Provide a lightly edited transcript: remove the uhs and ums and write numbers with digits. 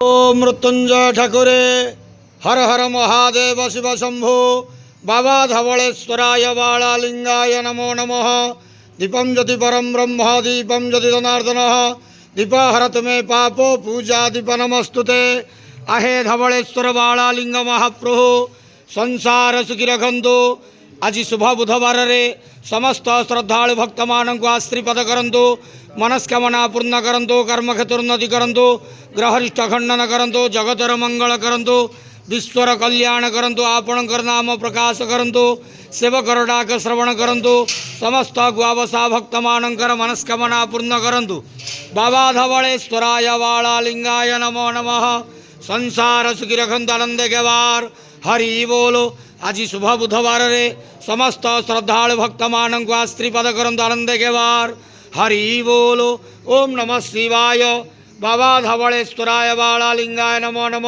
ओम मृत्युंजय ठाकुरे हर हर महादेव शिव शंभो बाबा धवलेश्वराय बालालिंगाय नमो नमः। दीपम ज्योति परम ब्रह्म दीपम ज्योति जनार्दन दीप हरत मे पापो पूजा दीप नमस्तुते। आहे धवलेश्वर बालालिंग महाप्रभु संसार सुखी रखंतु। आज शुभ बुधवार रे समस्त श्रद्धालु भक्त मानक आश्रीपद करंतु। मनस्कामना पूर्ण करंतु। कर्मक्षेत्रोन्नति करंतु। ग्रहरिष्ठ खंडन करंतु। जगतर मंगल करंतु। विश्वर कल्याण करंतु। आपणकर नाम प्रकाश करंतु। सेवकर डाक श्रवण करंतु। समस्त गुआवसा भक्त मानकर मनस्कामना पूर्ण करंतु। बाबा धवलेश्वराय बालालिंगाय नमो नमः। संसार सुखी रखंतु आनंद के वार हरि बोलो। आज शुभ बुधवार रे समस्त श्रद्धालु भक्त मानक आश्रीपद करंतु आनंद के वार हरि बोलो। ओम नमः शिवाय। बाबा धवलेश्वराय बालालिंगाय नमो नमः।